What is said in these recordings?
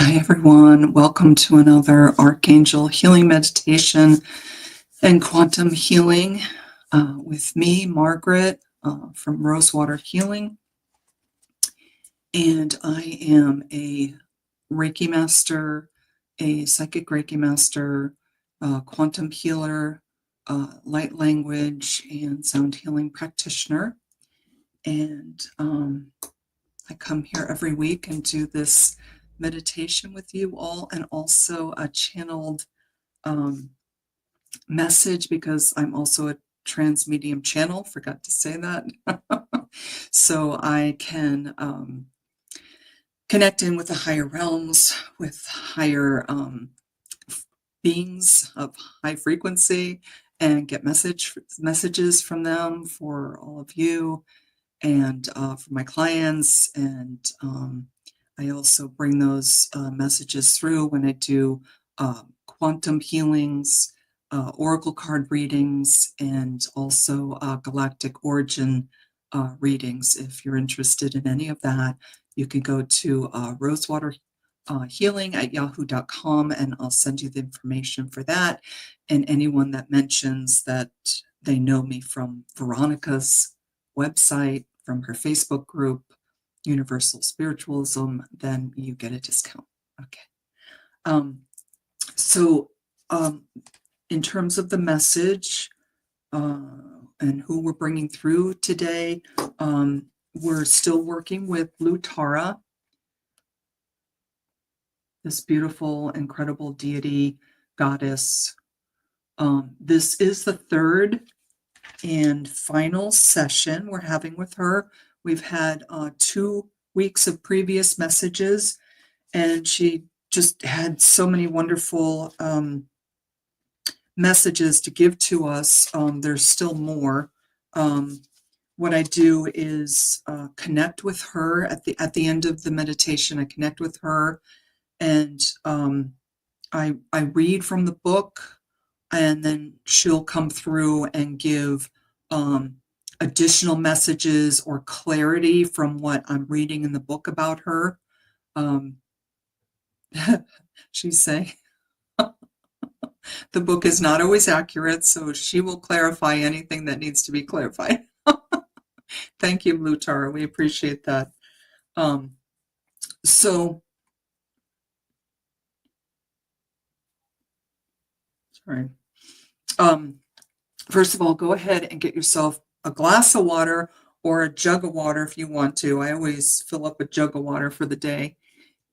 Hi, everyone. Welcome to another Archangel healing meditation and quantum healing with me, Margaret, from Rosewater Healing. And I am a Reiki master, a psychic Reiki master, quantum healer, light language, and sound healing practitioner. And I come here every week and do this meditation with you all, and also a channeled message, because I'm also a trans medium channel. Forgot to say that. So I can connect in with the higher realms, with higher beings of high frequency, and get messages from them for all of you, and for my clients. And I also bring those messages through when I do quantum healings, oracle card readings, and also galactic origin readings. If you're interested in any of that, you can go to Rosewater Healing at yahoo.com, and I'll send you the information for that. And anyone that mentions that they know me from Veronica's website, from her Facebook group, Universal Spiritualism, then you get a discount. Okay. So in terms of the message and who we're bringing through today, we're still working with Blue Tara, this beautiful, incredible deity, goddess. This is the third and final session we're having with her. We've had 2 weeks of previous messages, and she just had so many wonderful messages to give to us. There's still more. What I do is connect with her at the end of the meditation. I connect with her, and I read from the book, and then she'll come through and give additional messages or clarity from what I'm reading in the book about her. She's saying the book is not always accurate, so she will clarify anything that needs to be clarified. Thank you, Blue Tara. We appreciate that. Sorry. First of all, go ahead and get yourself a glass of water or a jug of water if you want to. I always fill up a jug of water for the day.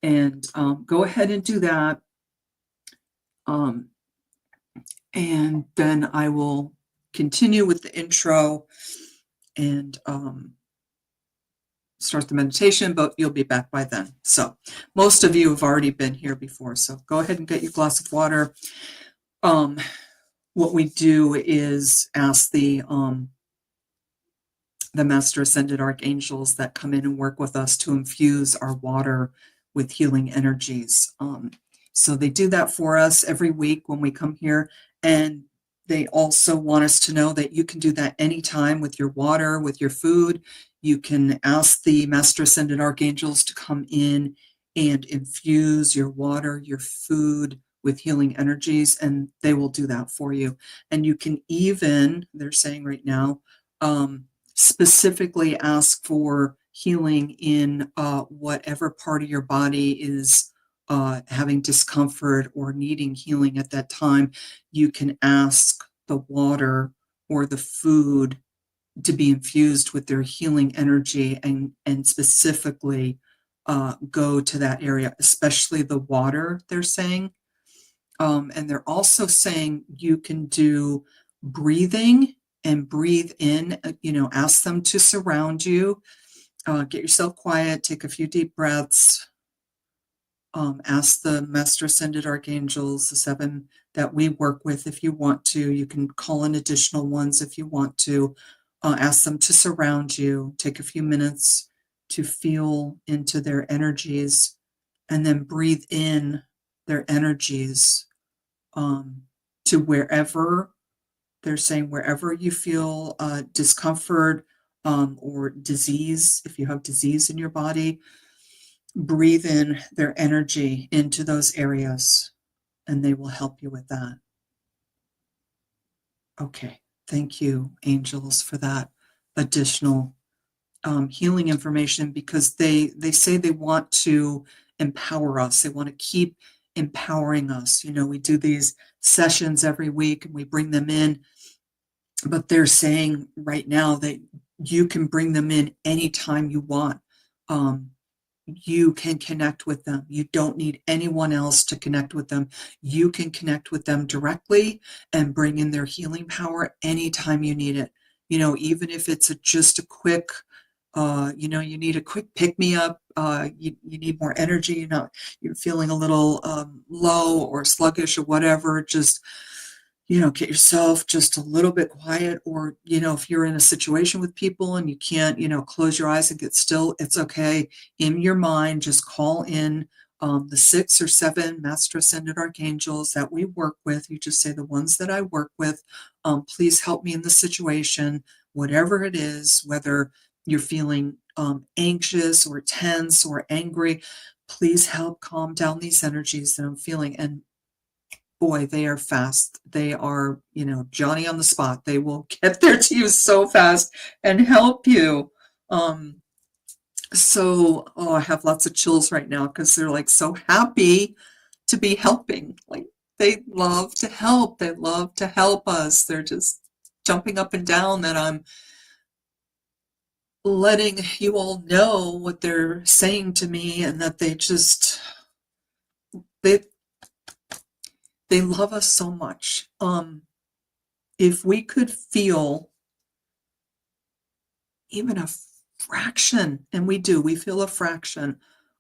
And go ahead and do that. And then I will continue with the intro and start the meditation, but you'll be back by then. So most of you have already been here before, so go ahead and get your glass of water. What we do is ask the Master Ascended Archangels that come in and work with us to infuse our water with healing energies. So they do that for us every week when we come here, and they also want us to know that you can do that anytime with your water, with your food. You can ask the Master Ascended Archangels to come in and infuse your water, your food with healing energies, and they will do that for you. And you can even, they're saying right now, specifically ask for healing in whatever part of your body is having discomfort or needing healing at that time. You can ask the water or the food to be infused with their healing energy, and specifically go to that area, especially the water, they're saying. And they're also saying you can do breathing and breathe in, ask them to surround you. Get yourself quiet, take a few deep breaths. Ask the Master Ascended Archangels, the 7 that we work with, if you want to. You can call in additional ones if you want to. Ask them to surround you. Take a few minutes to feel into their energies, and then breathe in their energies to wherever, they're saying, wherever you feel discomfort or disease, if you have disease in your body, breathe in their energy into those areas, and they will help you with that. Okay. Thank you, angels, for that additional healing information, because they say they want to empower us. They want to keep empowering us. We do these sessions every week and we bring them in, but they're saying right now that you can bring them in anytime you want. You can connect with them. You don't need anyone else to connect with them. You can connect with them directly and bring in their healing power anytime you need it. Even if it's just a quick, you need a quick pick me up. You need more energy. You're feeling a little low or sluggish or whatever. Just get yourself just a little bit quiet, or, if you're in a situation with people and you can't, close your eyes and get still, it's okay. In your mind, just call in the 6 or 7 master ascended archangels that we work with. You just say, the ones that I work with, please help me in this situation, whatever it is, whether you're feeling anxious or tense or angry, please help calm down these energies that I'm feeling. And boy, they are fast. They are, Johnny on the spot. They will get there to you so fast and help you. I have lots of chills right now because they're like so happy to be helping. Like, they love to help. They love to help us. They're just jumping up and down that I'm letting you all know what they're saying to me, and that they love us so much. If we could feel even a fraction, and we feel a fraction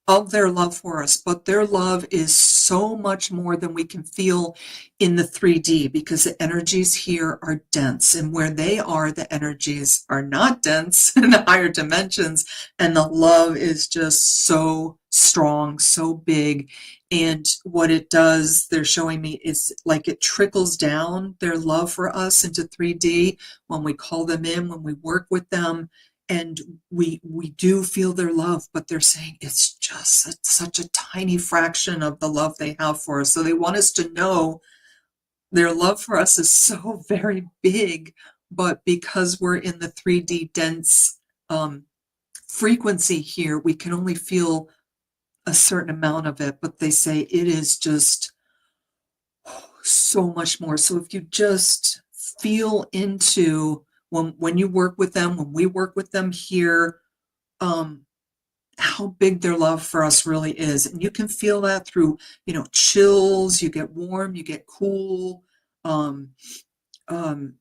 of their love for us, but their love is so much more than we can feel in the 3D, because the energies here are dense, and where they are, the energies are not dense in the higher dimensions, and the love is just so strong, so big. And what it does, they're showing me, is like it trickles down, their love for us, into 3D when we call them in, when we work with them. And we do feel their love, but they're saying it's such a tiny fraction of the love they have for us. So they want us to know their love for us is so very big, but because we're in the 3D dense frequency here, we can only feel a certain amount of it. But they say it is just so much more. So if you just feel into, when you work with them, when we work with them here, how big their love for us really is. And you can feel that through, chills, you get warm, you get cool. Now I'm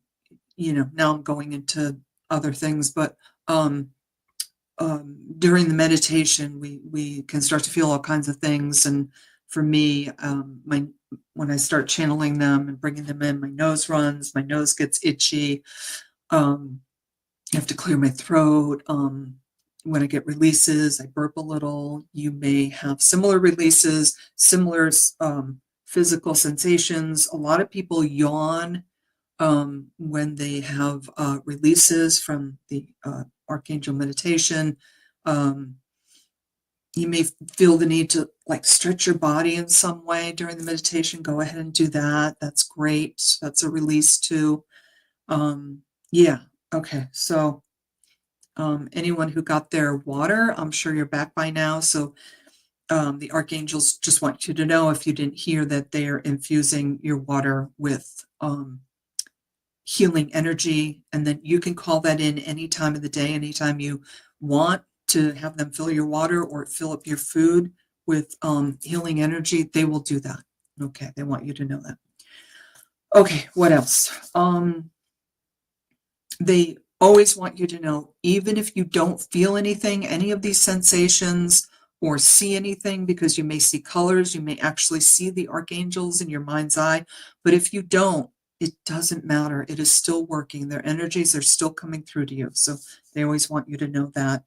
going into other things, but during the meditation, we can start to feel all kinds of things. And for me, when I start channeling them and bringing them in, my nose runs, my nose gets itchy. I have to clear my throat. When I get releases, I burp a little. You may have similar releases, similar physical sensations. A lot of people yawn when they have releases from the Archangel meditation. You may feel the need to stretch your body in some way during the meditation. Go ahead and do that. That's great. That's a release too. Yeah. Okay. So anyone who got their water, I'm sure you're back by now. So the archangels just want you to know, if you didn't hear, that they are infusing your water with healing energy, and then you can call that in any time of the day, anytime you want to have them fill your water or fill up your food with healing energy. They will do that. Okay, they want you to know that. Okay, what else? They always want you to know, even if you don't feel anything, any of these sensations, or see anything, because you may see colors, you may actually see the archangels in your mind's eye, but if you don't, it doesn't matter. It is still working. Their energies are still coming through to you. So they always want you to know that.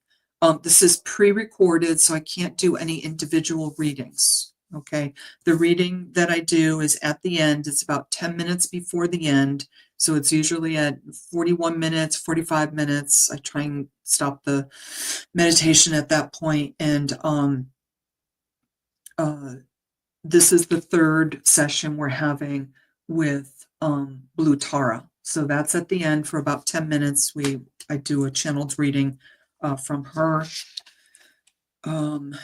This is pre-recorded, so I can't do any individual readings. Okay. The reading that I do is at the end. It's about 10 minutes before the end. So it's usually at 41 minutes, 45 minutes. I try and stop the meditation at that point. And this is the third session we're having with Blue Tara. So that's at the end for about 10 minutes. I do a channeled reading from her. Okay,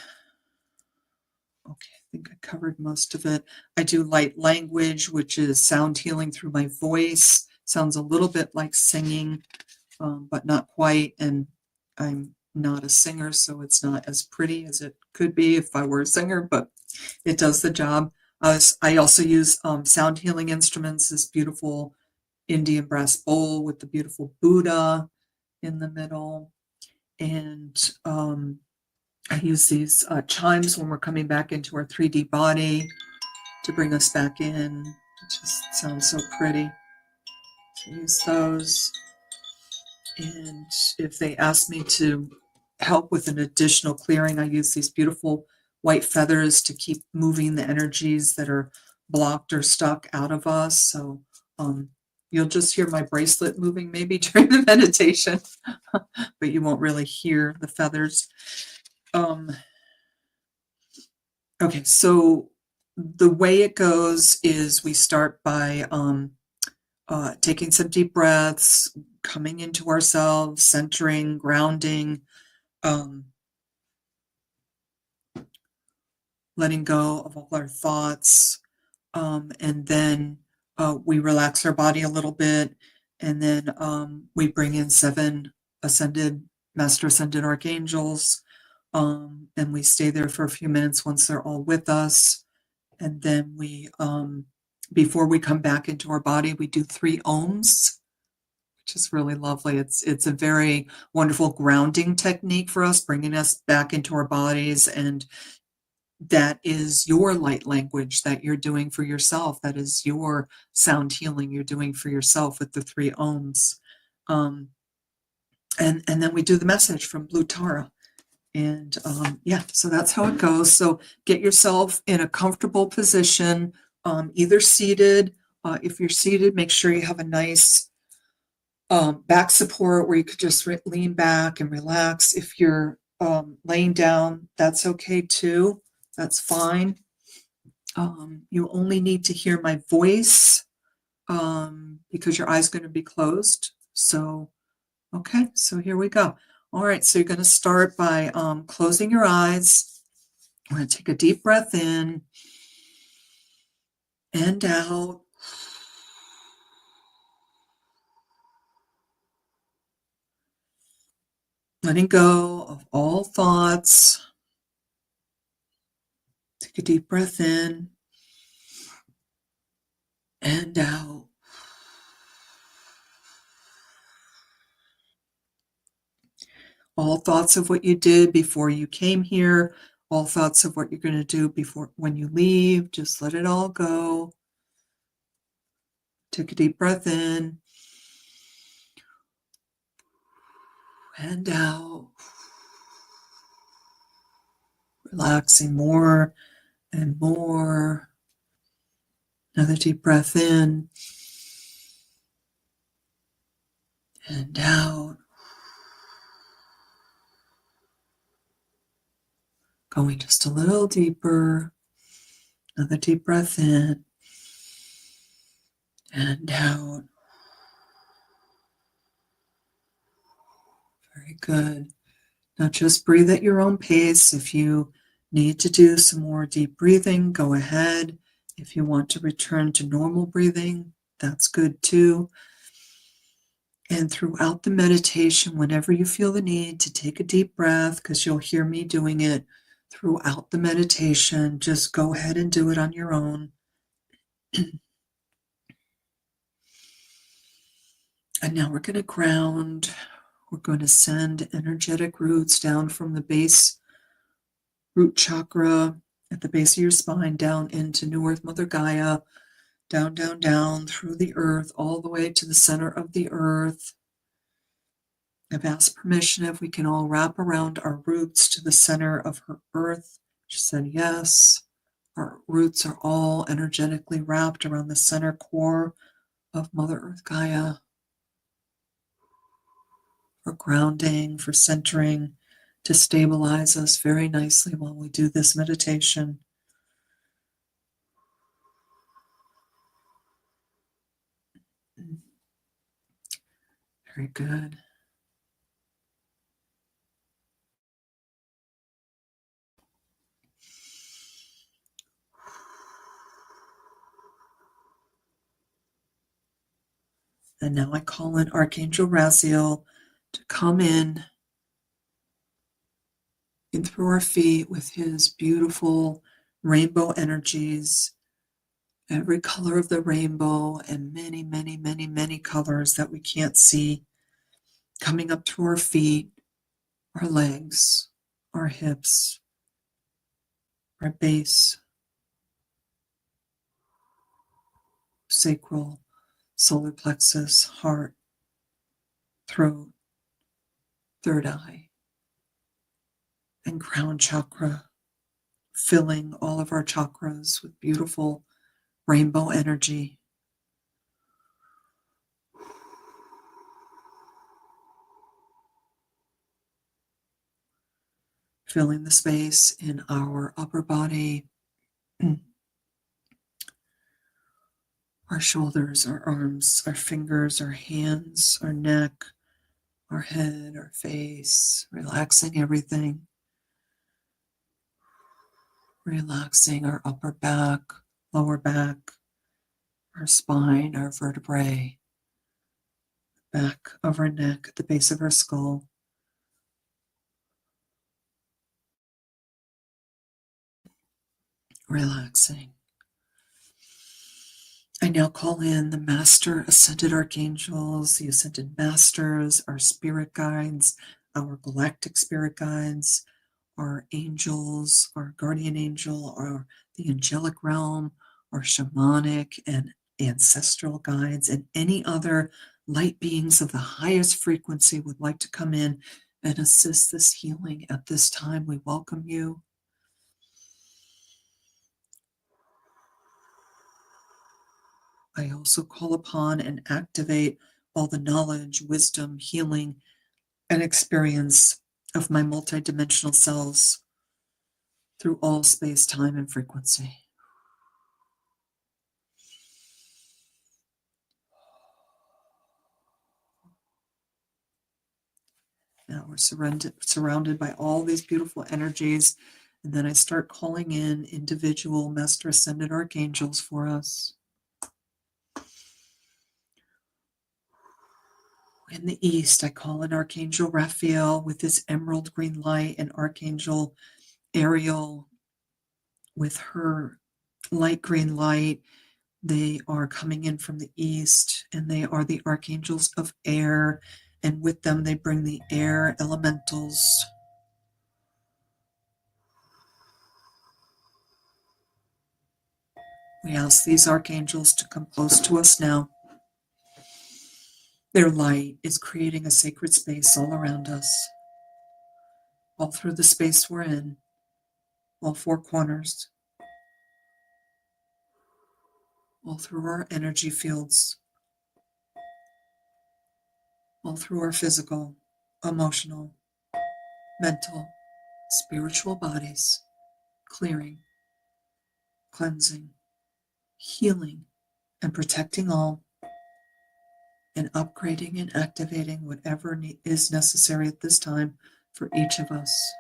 I think I covered most of it. I do light language, which is sound healing through my voice. Sounds a little bit like singing, but not quite. And I'm not a singer, so it's not as pretty as it could be if I were a singer, but it does the job. I also use sound healing instruments, this beautiful Indian brass bowl with the beautiful Buddha in the middle. And I use these chimes when we're coming back into our 3D body to bring us back in. It just sounds so pretty. So I use those. And if they ask me to help with an additional clearing, I use these beautiful white feathers to keep moving the energies that are blocked or stuck out of us. So you'll just hear my bracelet moving maybe during the meditation, but you won't really hear the feathers. Okay, so the way it goes is we start by taking some deep breaths, coming into ourselves, centering, grounding, letting go of all our thoughts, and then we relax our body a little bit, and then we bring in 7 Master Ascended Archangels, and we stay there for a few minutes once they're all with us, and then we, before we come back into our body, we do 3 ohms, which is really lovely. It's a very wonderful grounding technique for us, bringing us back into our bodies, and that is your light language that you're doing for yourself. That is your sound healing you're doing for yourself with the 3 ohms. And then we do the message from Blue Tara. And yeah, so that's how it goes. So get yourself in a comfortable position, either seated. If you're seated, make sure you have a nice back support where you could just lean back and relax. If you're laying down, that's okay too. That's fine. You only need to hear my voice because your eye's going to be closed. So, okay, so here we go. All right, so you're going to start by closing your eyes. I'm going to take a deep breath in and out. Letting go of all thoughts. Take a deep breath in and out. All thoughts of what you did before you came here, all thoughts of what you're going to do when you leave, just let it all go. Take a deep breath in and out. Relaxing more and more. Another deep breath in and out. Going just a little deeper. Another deep breath in and out. Very good. Now just breathe at your own pace. If you need to do some more deep breathing, go ahead. If you want to return to normal breathing, that's good too. And throughout the meditation, whenever you feel the need to take a deep breath, because you'll hear me doing it throughout the meditation, just go ahead and do it on your own. And now we're going to ground. We're going to send energetic roots down from the base root chakra at the base of your spine down into New Earth Mother Gaia, down, down, down through the earth, all the way to the center of the earth. I've asked permission if we can all wrap around our roots to the center of her earth. She said yes. Our roots are all energetically wrapped around the center core of Mother Earth Gaia. For grounding, for centering, to stabilize us very nicely while we do this meditation. Very good. And now I call in Archangel Raziel to come in through our feet with his beautiful rainbow energies, every color of the rainbow, and many, many, many, many colors that we can't see, coming up to our feet, our legs, our hips, our base, sacral, solar plexus, heart, throat, third eye, and crown chakra, filling all of our chakras with beautiful rainbow energy. Filling the space in our upper body, our shoulders, our arms, our fingers, our hands, our neck, our head, our face, relaxing everything. Relaxing our upper back, lower back, our spine, our vertebrae, back of our neck, at the base of our skull. Relaxing. I now call in the Master Ascended Archangels, the Ascended Masters, our spirit guides, our galactic spirit guides, our angels, our guardian angel, the angelic realm, our shamanic and ancestral guides, and any other light beings of the highest frequency would like to come in and assist this healing at this time. We welcome you. I also call upon and activate all the knowledge, wisdom, healing, and experience of my multidimensional selves through all space, time, and frequency. Now we're surrounded by all these beautiful energies, and then I start calling in individual Master Ascended Archangels for us. In the east, I call in Archangel Raphael with his emerald green light, and Archangel Ariel with her light green light. They are coming in from the east, and they are the archangels of air, and with them they bring the air elementals. We ask these archangels to come close to us now. Their light is creating a sacred space all around us, all through the space we're in, all four corners, all through our energy fields, all through our physical, emotional, mental, spiritual bodies, clearing, cleansing, healing, and protecting all, and upgrading and activating whatever is necessary at this time for each of us.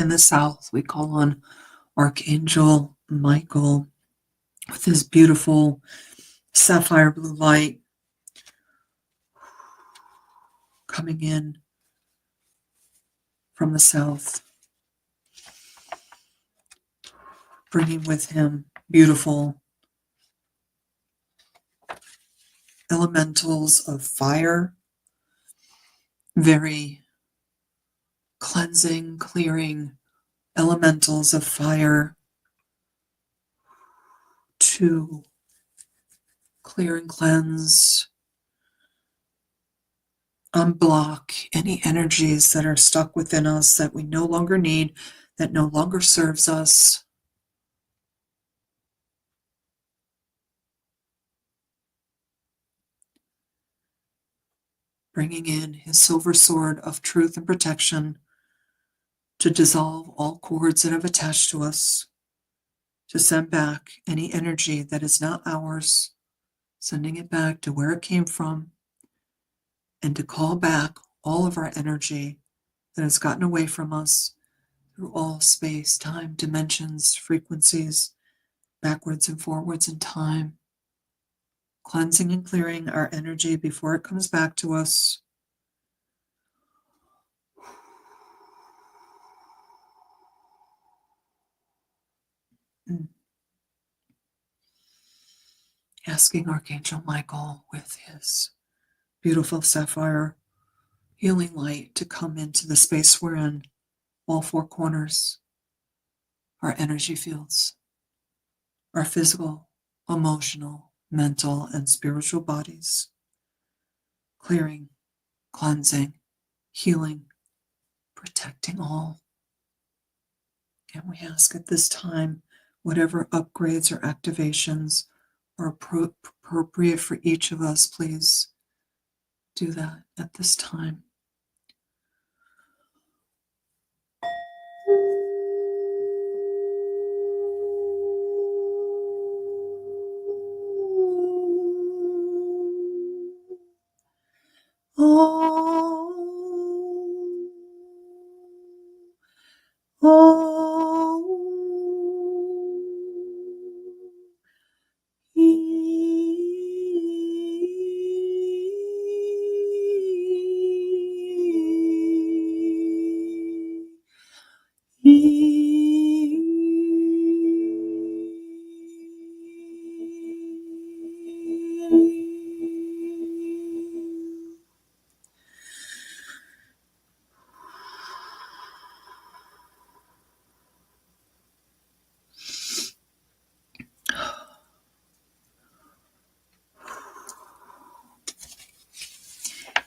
In the south, we call on Archangel Michael with his beautiful sapphire blue light coming in from the south, bringing with him beautiful elementals of fire, very cleansing, clearing elementals of fire to clear and cleanse, unblock any energies that are stuck within us that we no longer need, that no longer serves us. Bringing in his silver sword of truth and protection to dissolve all cords that have attached to us, to send back any energy that is not ours, sending it back to where it came from, and to call back all of our energy that has gotten away from us through all space, time, dimensions, frequencies, backwards and forwards in time, cleansing and clearing our energy before it comes back to us. Asking Archangel Michael with his beautiful sapphire healing light to come into the space we're in, all four corners, our energy fields, our physical, emotional, mental, and spiritual bodies, clearing, cleansing, healing, protecting all. And we ask at this time, whatever upgrades or activations are appropriate for each of us, please do that at this time.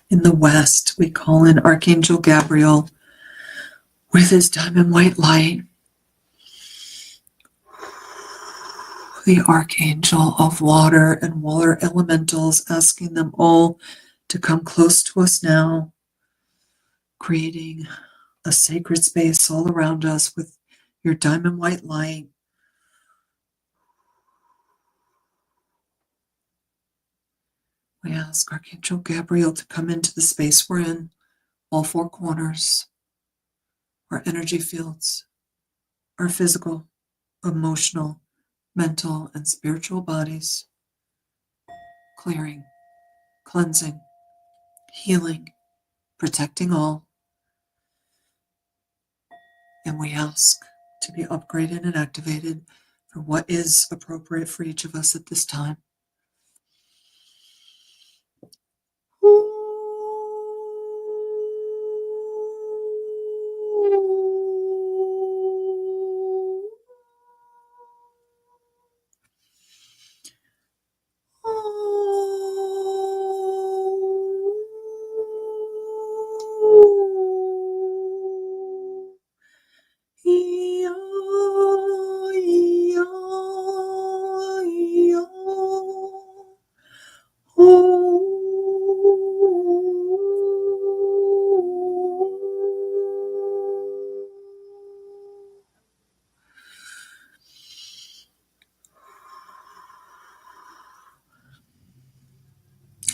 In the west, we call in Archangel Gabriel with his diamond white light, the Archangel of water and water elementals, asking them all to come close to us now, creating a sacred space all around us with your diamond white light. We ask Archangel Gabriel to come into the space we're in, all four corners, our energy fields, our physical, emotional, mental, and spiritual bodies, clearing, cleansing, healing, protecting all. And we ask to be upgraded and activated for what is appropriate for each of us at this time.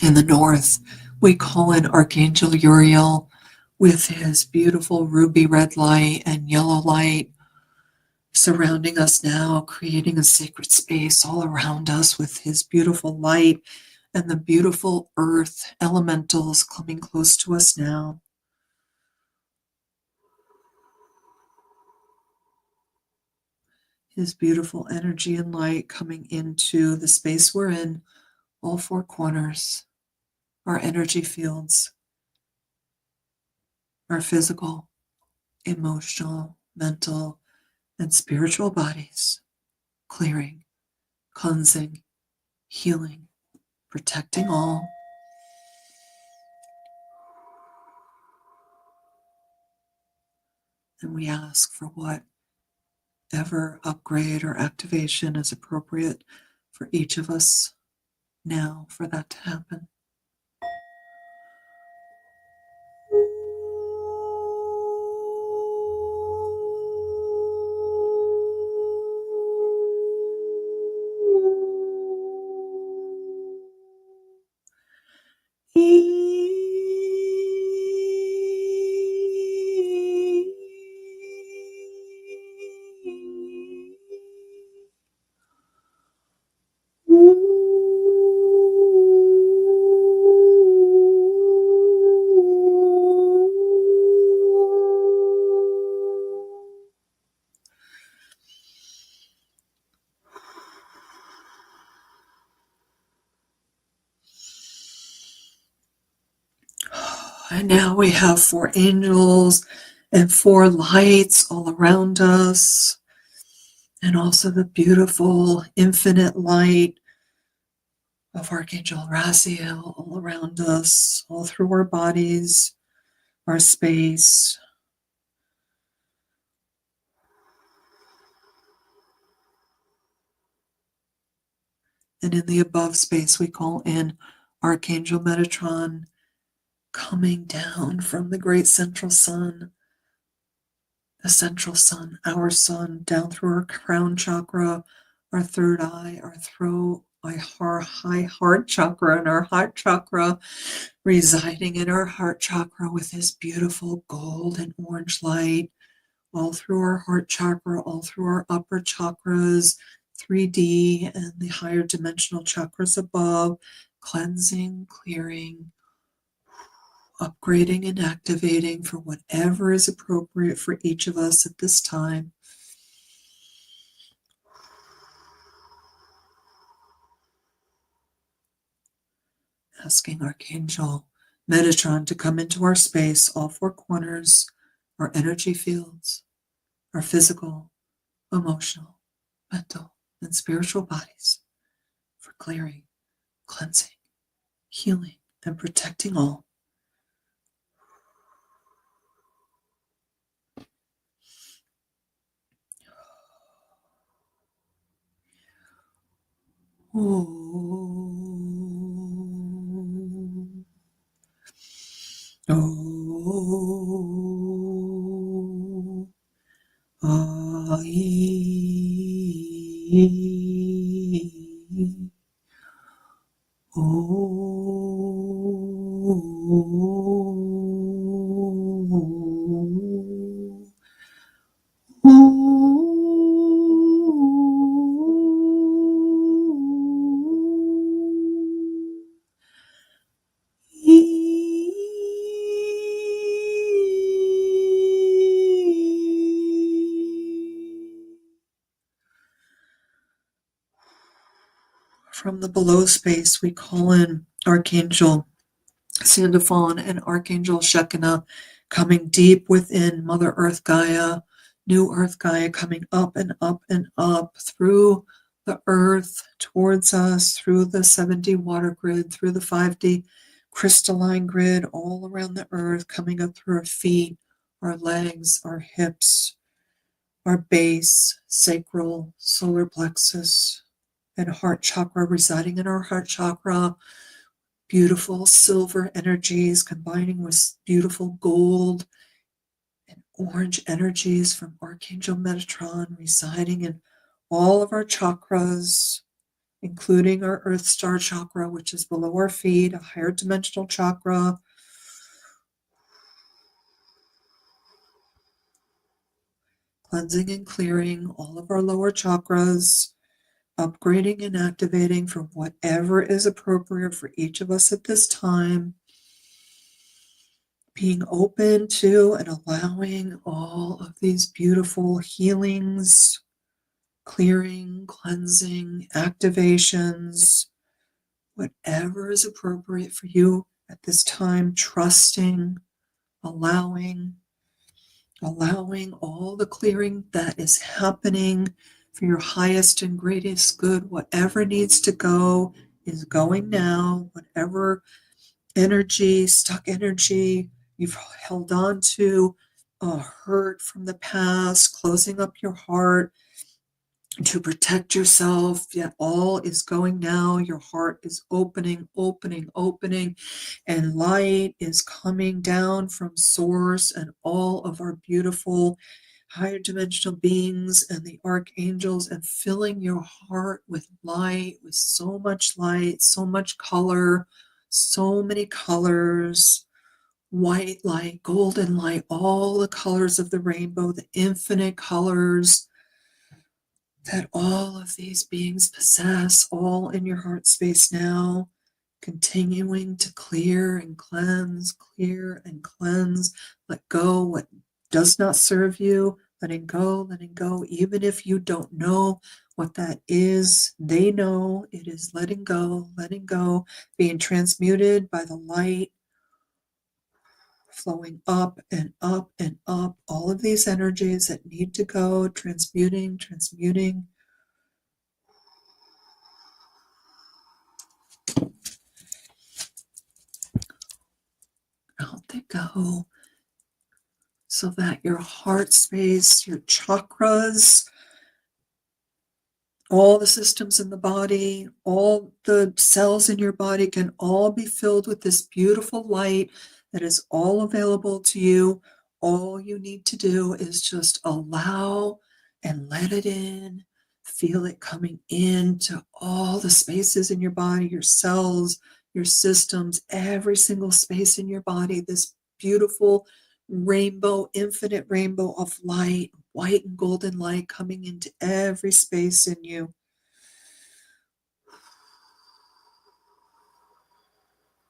In the north, we call in Archangel Uriel with his beautiful ruby red light and yellow light surrounding us now, creating a sacred space all around us with his beautiful light and the beautiful earth elementals coming close to us now. His beautiful energy and light coming into the space we're in, all four corners, our energy fields, our physical, emotional, mental, and spiritual bodies, clearing, cleansing, healing, protecting all. And we ask for whatever upgrade or activation is appropriate for each of us now for that to happen. And now we have four angels and four lights all around us, and also the beautiful infinite light of Archangel Raziel all around us, all through our bodies, our space. And in the above space, we call in Archangel Metatron, coming down from the great central sun, the central sun, our sun, down through our crown chakra, our third eye, our throat, our high heart chakra, and our heart chakra, residing in our heart chakra with his beautiful gold and orange light, all through our heart chakra, all through our upper chakras, 3D, and the higher dimensional chakras above, cleansing, clearing, upgrading, and activating for whatever is appropriate for each of us at this time. Asking Archangel Metatron to come into our space, all four corners, our energy fields, our physical, emotional, mental, and spiritual bodies, for clearing, cleansing, healing, and protecting all. Oh. Oh. From the below space, we call in Archangel Sandalphon and Archangel Shekinah, coming deep within Mother Earth Gaia, New Earth Gaia, coming up and up and up through the earth towards us, through the 7D water grid, through the 5D crystalline grid, all around the earth, coming up through our feet, our legs, our hips, our base, sacral, solar plexus, and heart chakra, residing in our heart chakra. Beautiful silver energies combining with beautiful gold and orange energies from Archangel Metatron, residing in all of our chakras, including our Earth Star chakra, which is below our feet, a higher dimensional chakra. cleansing and clearing all of our lower chakras, upgrading and activating for whatever is appropriate for each of us at this time, being open to and allowing all of these beautiful healings, clearing, cleansing, activations, whatever is appropriate for you at this time, trusting, allowing all the clearing that is happening for your highest and greatest good. Whatever needs to go is going now. Whatever energy, stuck energy you've held on to, hurt from the past, closing up your heart to protect yourself, yet all is going now. Your heart is opening, opening, and light is coming down from source, and all of our beautiful higher dimensional beings and the archangels, and filling your heart with light, with so much light, so much color, so many colors, white light, golden light, all the colors of the rainbow, the infinite colors that all of these beings possess, all in your heart space now, continuing to clear and cleanse, clear and cleanse. Let go what does not serve you, letting go, even if you don't know what that is. They know it is letting go, being transmuted by the light, flowing up and up and up, all of these energies that need to go, transmuting. Out they go, so that your heart space, your chakras, all the systems in the body, all the cells in your body can all be filled with this beautiful light that is all available to you. All you need to do is just allow and let it in. Feel it coming into all the spaces in your body, your cells, your systems, every single space in your body, this beautiful rainbow, infinite rainbow of light, white and golden light coming into every space in you.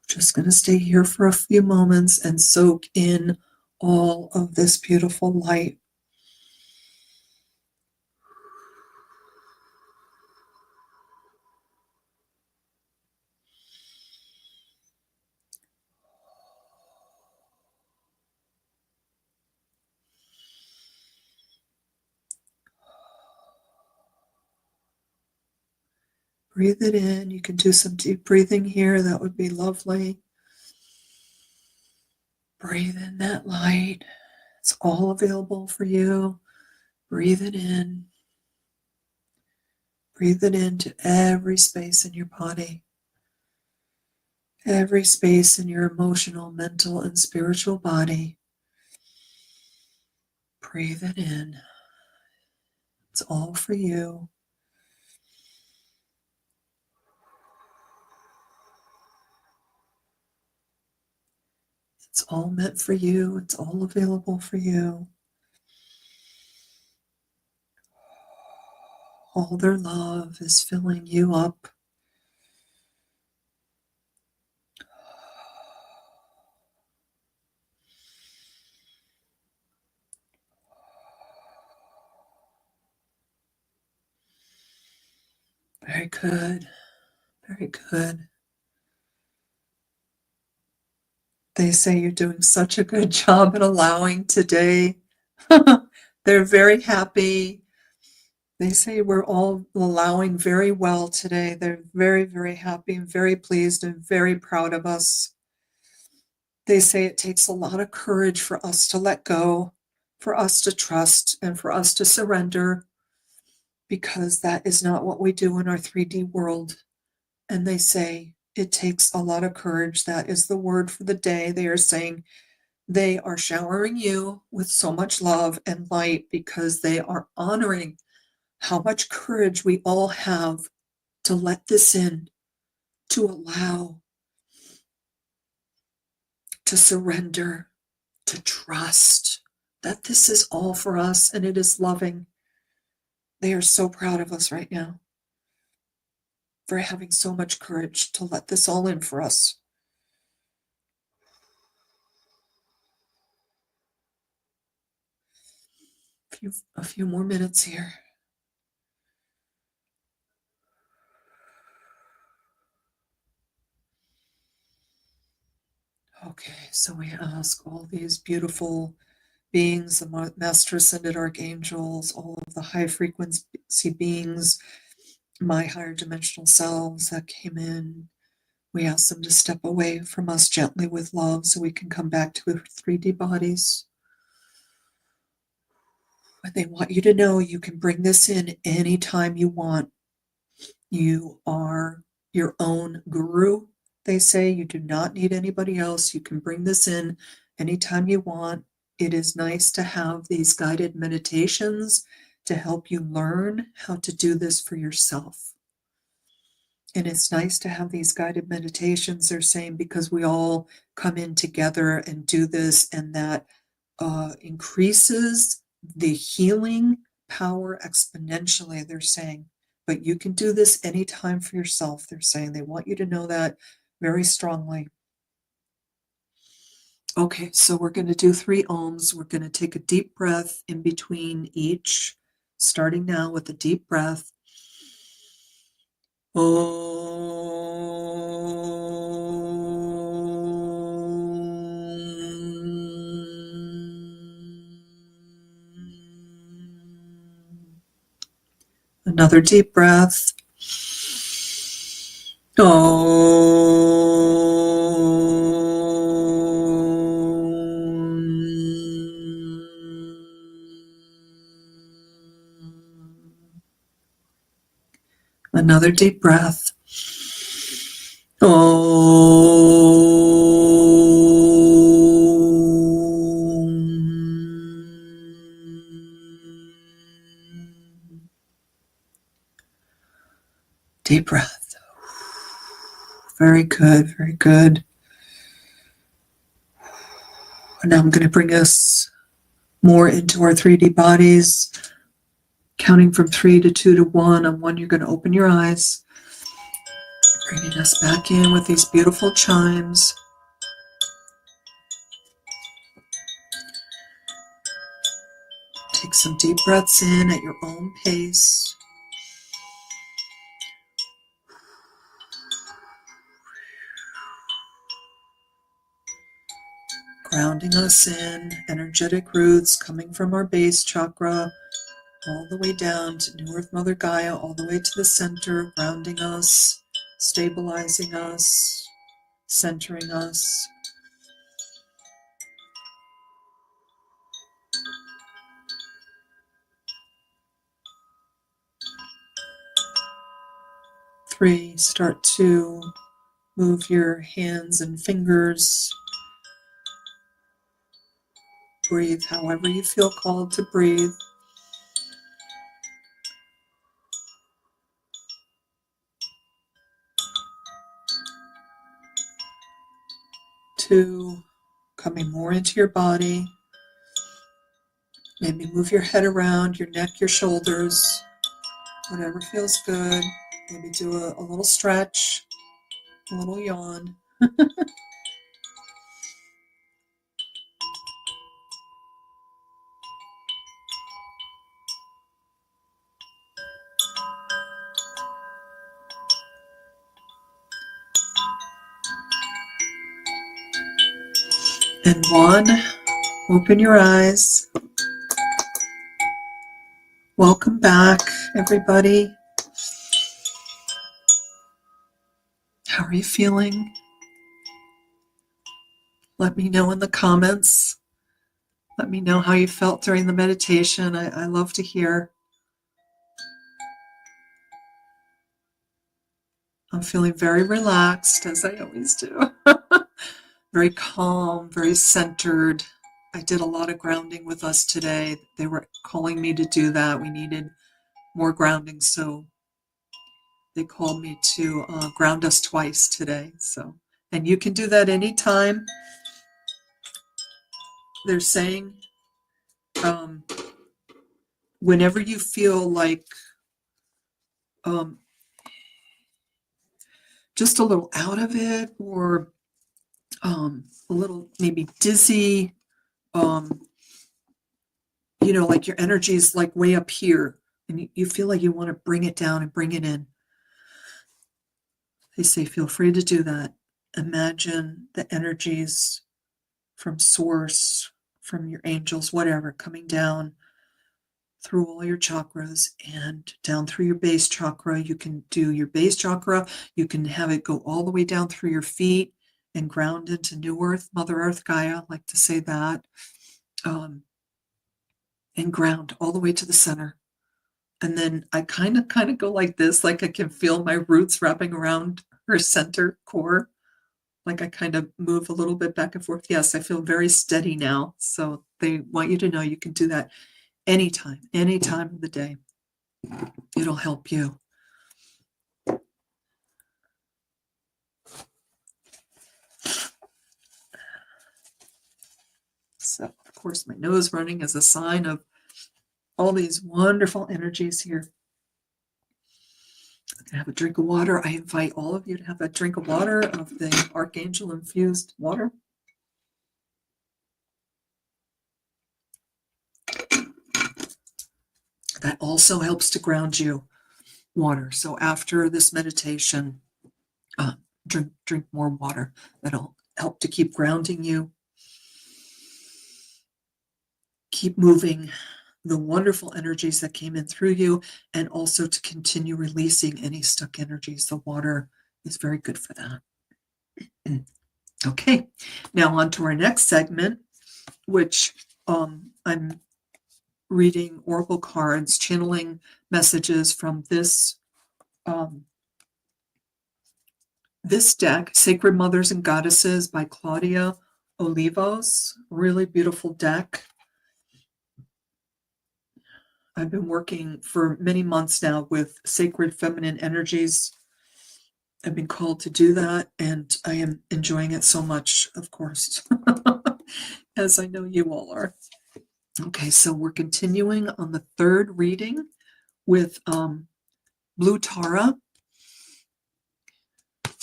Just going to stay here for a few moments and soak in all of this beautiful light. Breathe it in. You can do some deep breathing here. That would be lovely. Breathe in that light. It's all available for you. Breathe it in. Breathe it into every space in your body, every space in your emotional, mental, and spiritual body. Breathe it in. It's all for you. It's all meant for you. It's all available for you. All their love is filling you up. Very good. Very good. They say you're doing such a good job at allowing today. They're very happy. They say we're all allowing very well today. They're very, very happy and very pleased and very proud of us. They say it takes a lot of courage for us to let go, for us to trust, and for us to surrender, because that is not what we do in our 3D world. And they say it takes a lot of courage. That is the word for the day. They are saying they are showering you with so much love and light because they are honoring how much courage we all have to let this in, to allow, to surrender, to trust, that this is all for us and it is loving. They are so proud of us right now for having so much courage to let this all in for us. A few more minutes here. Okay, so we ask all these beautiful beings, the Master Ascended Archangels, all of the high frequency beings, my higher dimensional selves that came in. We ask them to step away from us gently with love so we can come back to our 3D bodies. But they want you to know you can bring this in anytime you want. You are your own guru, they say. You do not need anybody else. You can bring this in anytime you want. It is nice to have these guided meditations to help you learn how to do this for yourself. And it's nice to have these guided meditations, they're saying, because we all come in together and do this, and that increases the healing power exponentially, they're saying. But you can do this anytime for yourself, they're saying. They want you to know that very strongly. Okay, so we're going to do 3 ohms. We're going to take a deep breath in between each, starting now with a deep breath. Another deep breath. Another deep breath. Deep breath. Very good, very good. And now I'm going to bring us more into our 3D bodies, counting from 3 to 2 to 1. On 1, you're going to open your eyes, bringing us back in with these beautiful chimes. Take some deep breaths in at your own pace. Grounding us in, energetic roots coming from our base chakra, all the way down to New Earth Mother Gaia, all the way to the center, grounding us, stabilizing us, centering us. Three, start to move your hands and fingers. Breathe however you feel called to breathe. 2, coming more into your body. Maybe move your head around, your neck, your shoulders, whatever feels good. Maybe do a little stretch, a little yawn. And 1, open your eyes. Welcome back, everybody. How are you feeling? Let me know in the comments. Let me know how you felt during the meditation. I love to hear. I'm feeling very relaxed, as I always do. Very calm, very centered. I did a lot of grounding with us today. They were calling me to do that. We needed more grounding, so they called me to ground us twice today. And you can do that anytime. They're saying whenever you feel like just a little out of it, or a little maybe dizzy, like your energy is like way up here, and you feel like you want to bring it down and bring it in. They say feel free to do that. Imagine the energies from source, from your angels, whatever, coming down through all your chakras and down through your base chakra. You can do your base chakra. You can have it go all the way down through your feet and ground into New Earth, Mother Earth, Gaia. I like to say that. And ground all the way to the center. And then I kind of go like this, like I can feel my roots wrapping around her center core. Like I kind of move a little bit back and forth. Yes, I feel very steady now. So they want you to know you can do that any time of the day. It'll help you. So, of course, my nose running is a sign of all these wonderful energies here. I'm going to have a drink of water. I invite all of you to have a drink of water, of the Archangel infused water. That also helps to ground you, water. So after this meditation, drink more water. That'll help to keep grounding you. Keep moving the wonderful energies that came in through you, and also to continue releasing any stuck energies. The water is very good for that. Okay, now on to our next segment, which I'm reading oracle cards, channeling messages from this this deck, Sacred Mothers and Goddesses by Claudia Olivos. Really beautiful deck. I've been working for many months now with sacred feminine energies. I've been called to do that, and I am enjoying it so much, of course, as I know you all are. Okay, so we're continuing on the third reading with Blue Tara,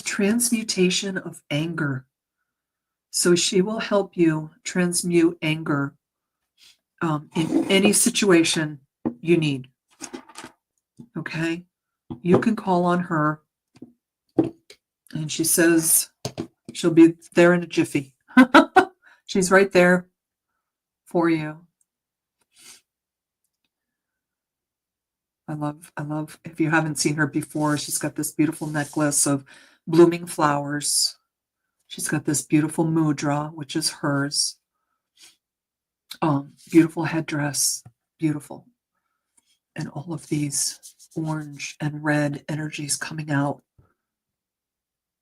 Transmutation of Anger. So she will help you transmute anger in any situation you need. Okay, you can call on her, and she says she'll be there in a jiffy. She's right there for you. I love, if you haven't seen her before, she's got this beautiful necklace of blooming flowers. She's got this beautiful mudra, which is hers. Beautiful headdress, beautiful. And all of these orange and red energies coming out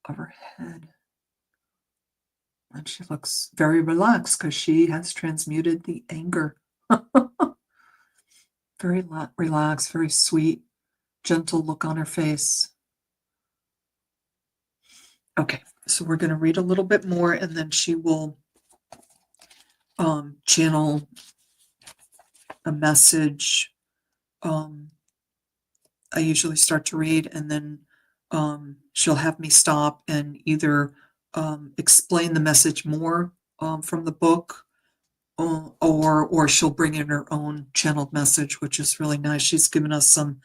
of her head. And she looks very relaxed because she has transmuted the anger. Very relaxed, very sweet, gentle look on her face. Okay, so we're going to read a little bit more, and then she will channel a message. I usually start to read, and then she'll have me stop and either explain the message more from the book, or she'll bring in her own channeled message, which is really nice. She's given us some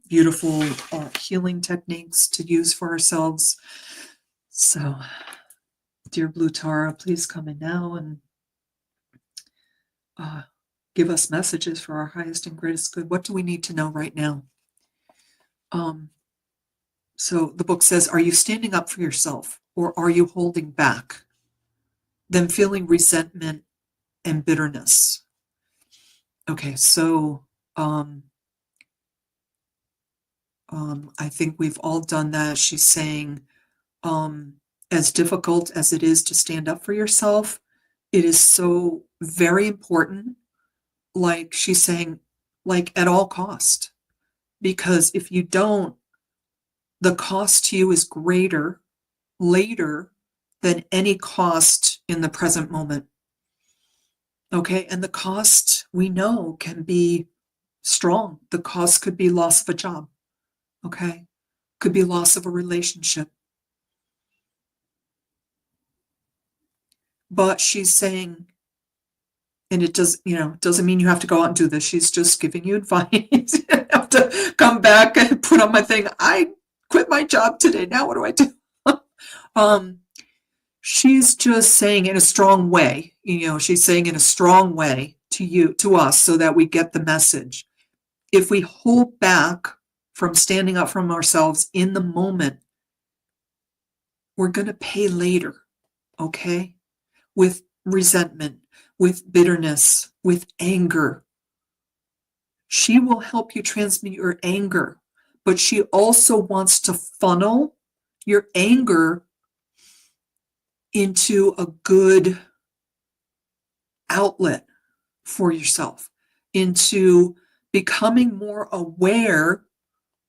beautiful healing techniques to use for ourselves. So, dear Blue Tara, please come in now and give us messages for our highest and greatest good. What do we need to know right now? So the book says, are you standing up for yourself, or are you holding back? Then feeling resentment and bitterness. Okay, so I think we've all done that. She's saying, as difficult as it is to stand up for yourself, it is so very important. Like she's saying, like at all cost, because if you don't, the cost to you is greater later than any cost in the present moment. Okay, and the cost we know can be strong. The cause could be loss of a job, okay? Could be loss of a relationship. But she's saying, and it doesn't mean you have to go out and do this. She's just giving you advice. I have to come back and put on my thing. I quit my job today. Now what do I do? She's just saying in a strong way, she's saying in a strong way to us so that we get the message. If we hold back from standing up from ourselves in the moment, we're going to pay later, okay? With resentment, with bitterness, with anger. She will help you transmute your anger, but she also wants to funnel your anger into a good outlet for yourself, into becoming more aware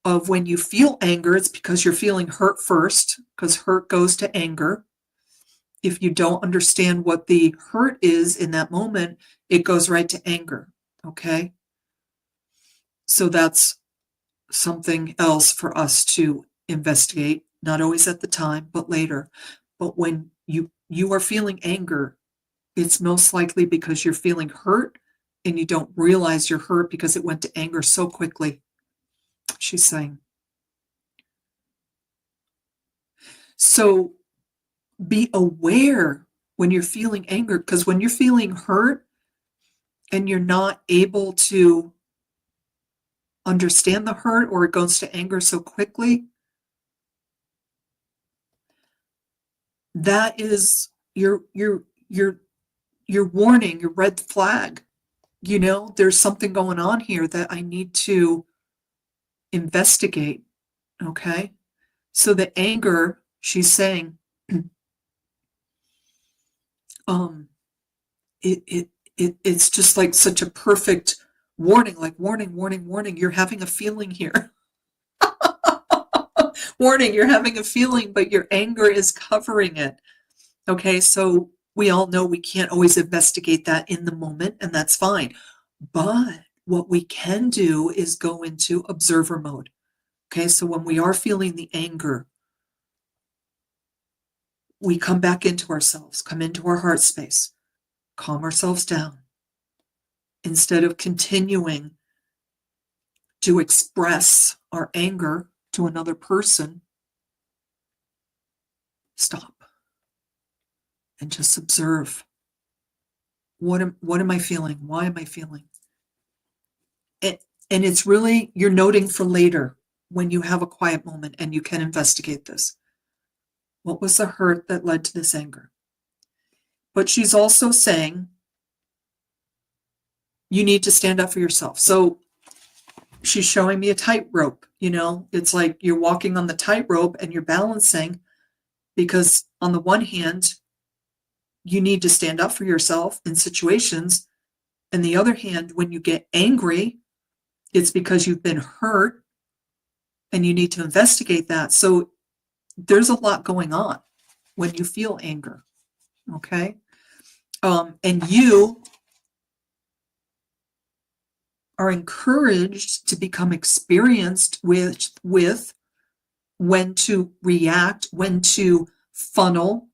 of when you feel anger. It's because you're feeling hurt first, because hurt goes to anger. If you don't understand what the hurt is in that moment, it goes right to anger, okay? So that's something else for us to investigate, not always at the time, but later. But when you are feeling anger, it's most likely because you're feeling hurt and you don't realize you're hurt because it went to anger so quickly, she's saying. So be aware when you're feeling anger, because when you're feeling hurt and you're not able to understand the hurt, or it goes to anger so quickly, that is your warning, your red flag. There's something going on here that I need to investigate, okay? So the anger, she's saying, it's just like such a perfect warning, like warning, you're having a feeling here. Warning, you're having a feeling, but your anger is covering it. Okay, so we all know we can't always investigate that in the moment, and that's fine. But what we can do is go into observer mode. Okay, so when we are feeling the anger, we come back into ourselves, come into our heart space, calm ourselves down. Instead of continuing to express our anger to another person, stop and just observe. What am I feeling? Why am I feeling? And it's really, you're noting for later when you have a quiet moment and you can investigate this. What was the hurt that led to this anger? But she's also saying you need to stand up for yourself. So she's showing me a tightrope. It's like you're walking on the tightrope and you're balancing, because on the one hand, you need to stand up for yourself in situations. And the other hand, when you get angry, it's because you've been hurt and you need to investigate that. So there's a lot going on when you feel anger, okay? And you are encouraged to become experienced with when to react, when to funnel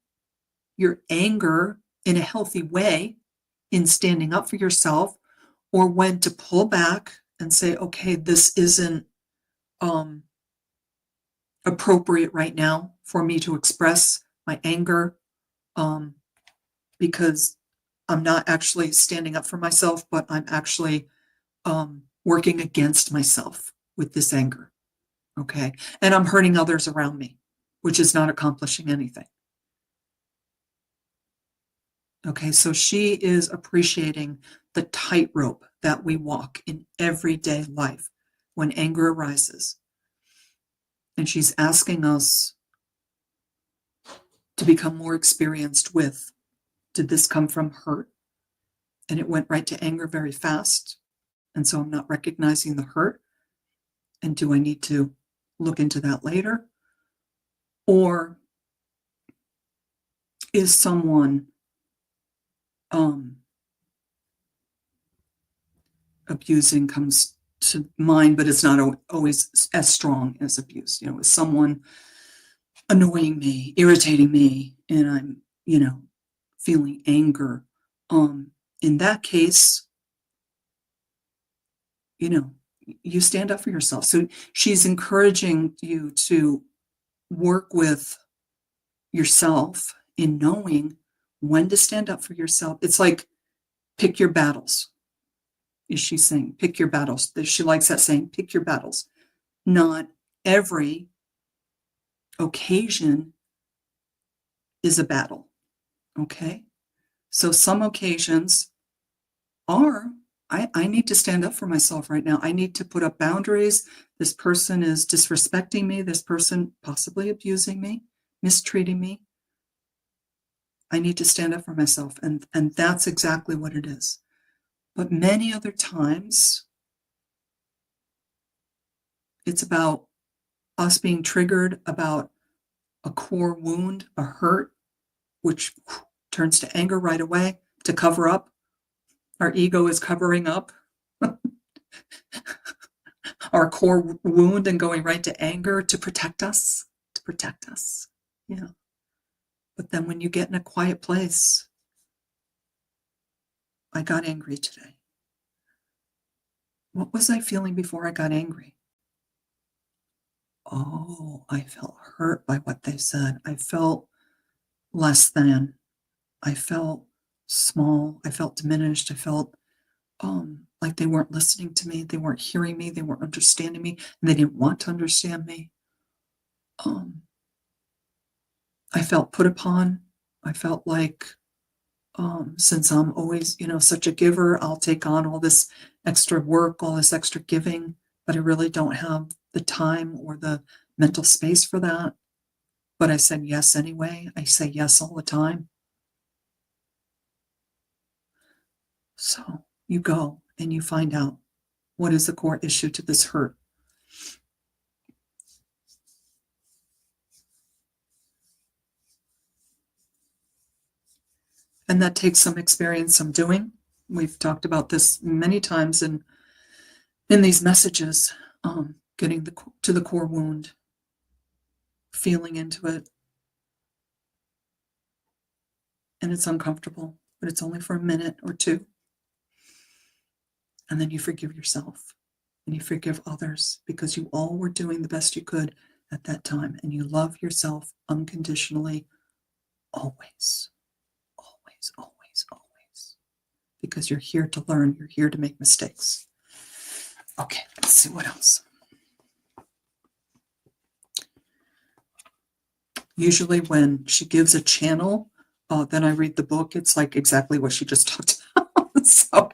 your anger in a healthy way in standing up for yourself, or when to pull back and say, okay, this isn't appropriate right now for me to express my anger, because I'm not actually standing up for myself, but I'm actually working against myself with this anger, okay? And I'm hurting others around me, which is not accomplishing anything. Okay, so she is appreciating the tightrope that we walk in everyday life when anger arises. And she's asking us to become more experienced with, did this come from hurt? And it went right to anger very fast. And so I'm not recognizing the hurt. And do I need to look into that later? Or is someone abusing comes to mind, but it's not always as strong as abuse. You know, is someone annoying me, irritating me, and I'm, feeling anger. In that case, you stand up for yourself. So she's encouraging you to work with yourself in knowing when to stand up for yourself. It's like pick your battles. Is she saying pick your battles? She likes that saying, pick your battles. Not every occasion is a battle. Okay? So some occasions are, I need to stand up for myself right now. I need to put up boundaries. This person is disrespecting me. This person possibly abusing me, mistreating me. I need to stand up for myself. And that's exactly what it is. But many other times, it's about us being triggered about a core wound, a hurt, which turns to anger right away to cover up. Our ego is covering up our core wound and going right to anger to protect us, Yeah. But then when you get in a quiet place, I got angry today. What was I feeling before I got angry? Oh, I felt hurt by what they said. I felt less than. I felt small. I felt diminished. I felt like they weren't listening to me. They weren't hearing me. They weren't understanding me. And they didn't want to understand me. I felt put upon. I felt like since I'm always, such a giver, I'll take on all this extra work, all this extra giving, but I really don't have the time or the mental space for that. But I said yes anyway. I say yes all the time. So you go and you find out what is the core issue to this hurt. And that takes some experience, some doing. We've talked about this many times in these messages, getting to the core wound, feeling into it. And it's uncomfortable, but it's only for a minute or two. And then you forgive yourself and you forgive others because you all were doing the best you could at that time. And you love yourself unconditionally, always, always, always, always. Because you're here to learn, you're here to make mistakes. Okay, let's see what else. Usually when she gives a channel, then I read the book. It's like exactly what she just talked about. So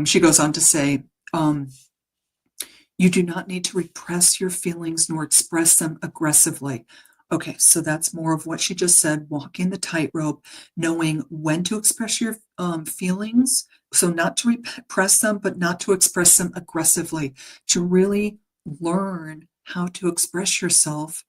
she goes on to say, you do not need to repress your feelings nor express them aggressively. Okay, so that's more of what she just said, walking the tightrope, knowing when to express your feelings. So not to repress them, but not to express them aggressively, to really learn how to express yourself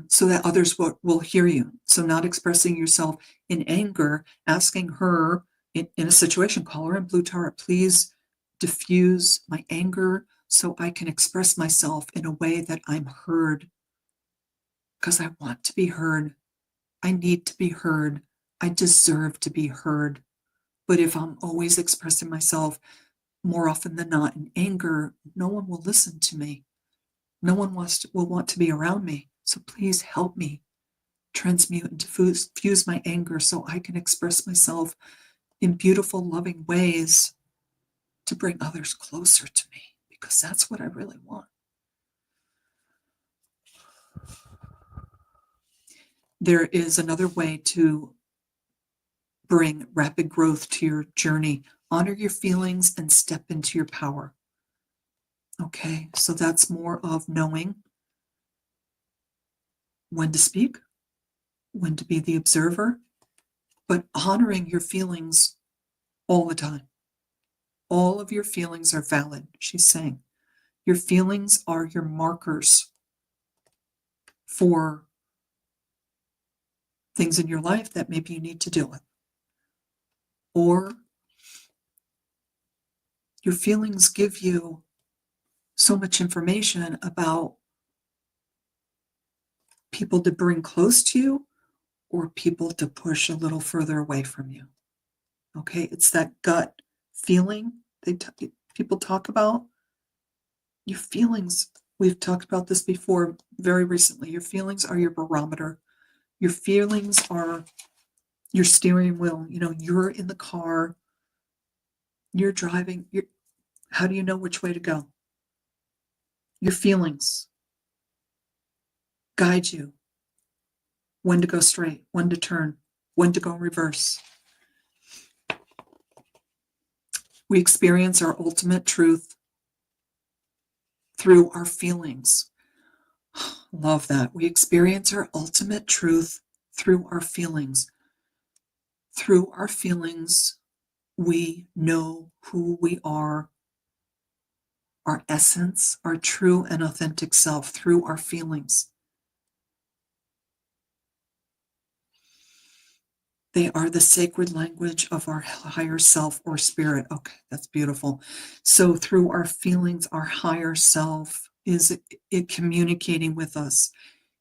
so that others will hear you. So not expressing yourself in anger, asking her in a situation, call her in Blue Tarot, please diffuse my anger so I can express myself in a way that I'm heard. Because I want to be heard. I need to be heard. I deserve to be heard. But if I'm always expressing myself more often than not in anger, no one will listen to me. No one will want to be around me. So please help me transmute and diffuse my anger so I can express myself in beautiful, loving ways to bring others closer to me, because that's what I really want. There is another way to bring rapid growth to your journey. Honor your feelings and step into your power. Okay, so that's more of knowing when to speak, when to be the observer, but honoring your feelings all the time. All of your feelings are valid, she's saying. Your feelings are your markers for things in your life that maybe you need to deal with. Or Your feelings give you so much information about people to bring close to you or people to push a little further away from you. Okay, it's that gut feeling people talk about. Your feelings, we've talked about this before very recently. Your feelings are your barometer. Your feelings are your steering wheel. You're in the car, you're driving. How do you know which way to go? Your feelings guide you when to go straight, when to turn, when to go in reverse. We experience our ultimate truth through our feelings. Love that. We experience our ultimate truth through our feelings. Through our feelings, we know who we are, our essence, our true and authentic self through our feelings. They are the sacred language of our higher self or spirit. Okay, that's beautiful. So through our feelings, our higher self is it communicating with us.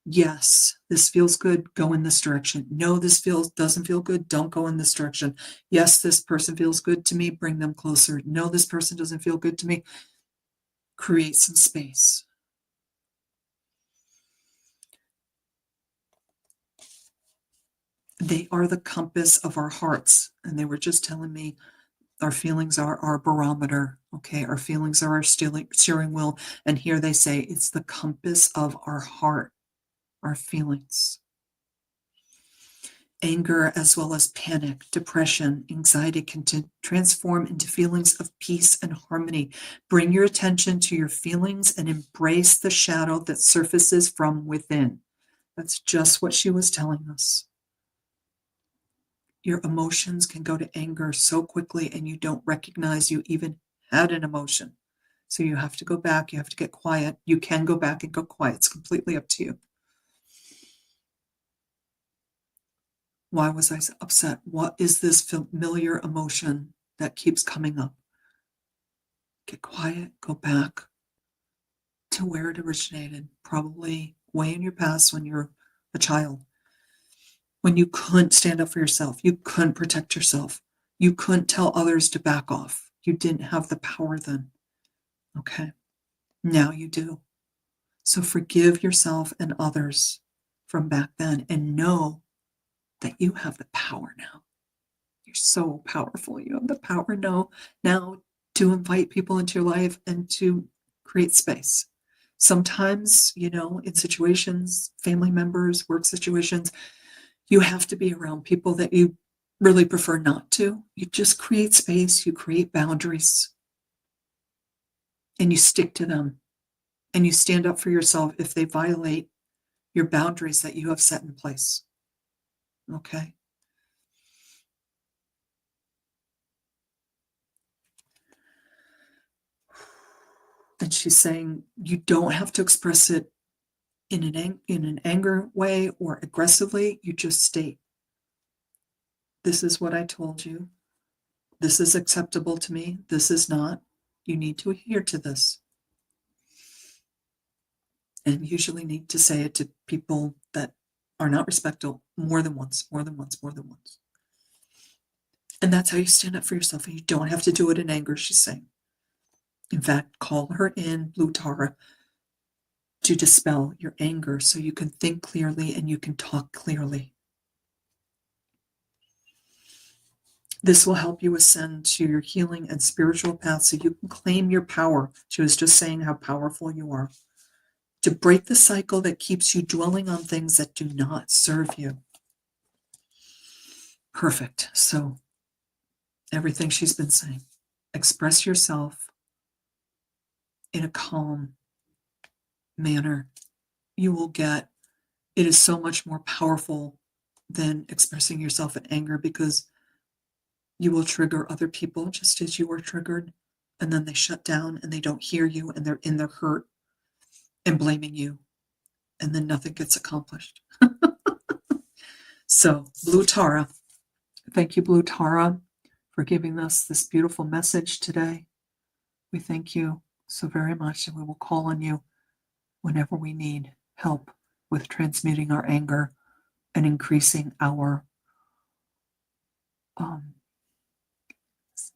Yes, this feels good, go in this direction. No, this doesn't feel good, don't go in this direction. Yes, this person feels good to me, bring them closer. No, this person doesn't feel good to me. Create some space. They are the compass of our hearts. And they were just telling me our feelings are our barometer. Okay, our feelings are our steering wheel. And here they say it's the compass of our heart, our feelings. Anger, as well as panic, depression, anxiety can transform into feelings of peace and harmony. Bring your attention to your feelings and embrace the shadow that surfaces from within. That's just what she was telling us. Your emotions can go to anger so quickly and you don't recognize you even had an emotion. So you have to go back, you have to get quiet. You can go back and go quiet. It's completely up to you. Why was I upset? What is this familiar emotion that keeps coming up? Get quiet, go back to where it originated, probably way in your past when you're a child, when you couldn't stand up for yourself, you couldn't protect yourself, you couldn't tell others to back off. You didn't have the power then. Okay, now you do. So forgive yourself and others from back then and know that you have the power now. You're so powerful. You have the power now to invite people into your life and to create space. Sometimes, in situations, family members, work situations, you have to be around people that you really prefer not to. You just create space, you create boundaries, and you stick to them. And you stand up for yourself if they violate your boundaries that you have set in place. Okay? And she's saying you don't have to express it in an anger way or aggressively. You just state, this is what I told you. This is acceptable to me. This is not. You need to adhere to this. And usually need to say it to people that are not respectful more than once. And that's how you stand up for yourself. And you don't have to do it in anger, she's saying. In fact, call her in, Blue Tara, to dispel your anger so you can think clearly and you can talk clearly. This will help you ascend to your healing and spiritual path so you can claim your power. She was just saying how powerful you are. To break the cycle that keeps you dwelling on things that do not serve you. Perfect. So, everything she's been saying. Express yourself in a calm manner. You will get, it is so much more powerful than expressing yourself in anger because you will trigger other people just as you were triggered, and then they shut down and they don't hear you and they're in their hurt and blaming you, and then nothing gets accomplished. So, Blue Tara, thank you, Blue Tara, for giving us this beautiful message today. We thank you so very much, and we will call on you whenever we need help with transmuting our anger and increasing our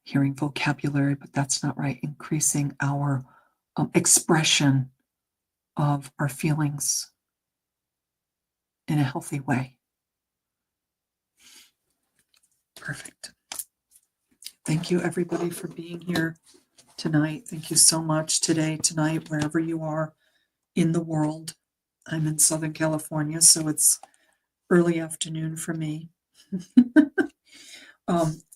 hearing vocabulary, but that's not right, increasing our expression of our feelings in a healthy way. Perfect. Thank you, everybody, for being here tonight. Thank you so much today, tonight, wherever you are in the world. I'm in Southern California, so it's early afternoon for me.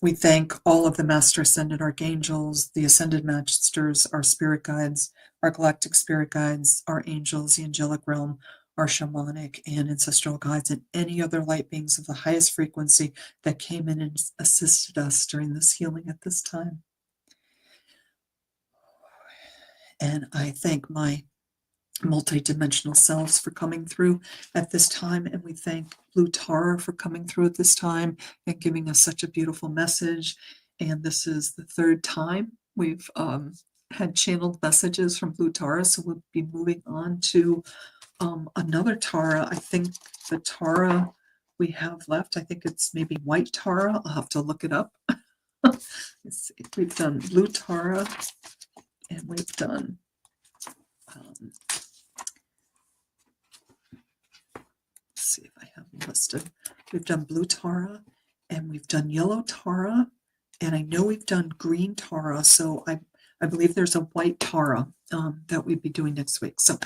We thank all of the Master Ascended Archangels, the Ascended Masters, our spirit guides, our galactic spirit guides, our angels, the angelic realm, our shamanic and ancestral guides, and any other light beings of the highest frequency that came in and assisted us during this healing at this time. And I thank my multidimensional selves for coming through at this time, and we thank Blue Tara for coming through at this time and giving us such a beautiful message. And this is the third time we've had channeled messages from Blue Tara, so we'll be moving on to another Tara. I think the Tara we have left, I think it's maybe White Tara. I'll have to look it up. We've done Blue Tara, and we've done see if I have them listed. We've done Blue Tara, and we've done Yellow Tara, and I know we've done Green Tara, so I believe there's a White Tara that we'd be doing next week. So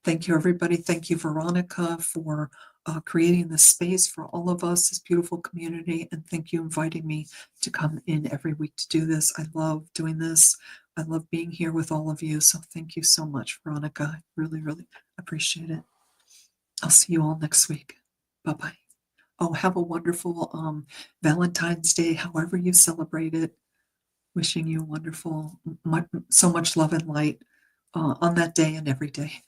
thank you, everybody. Thank you, Veronica, for creating this space for all of us, this beautiful community, and thank you inviting me to come in every week to do this. I love doing this. I love being here with all of you, so thank you so much, Veronica. I really, really appreciate it. I'll see you all next week. Bye-bye. Oh, have a wonderful Valentine's Day, however you celebrate it. Wishing you wonderful, so much love and light on that day and every day.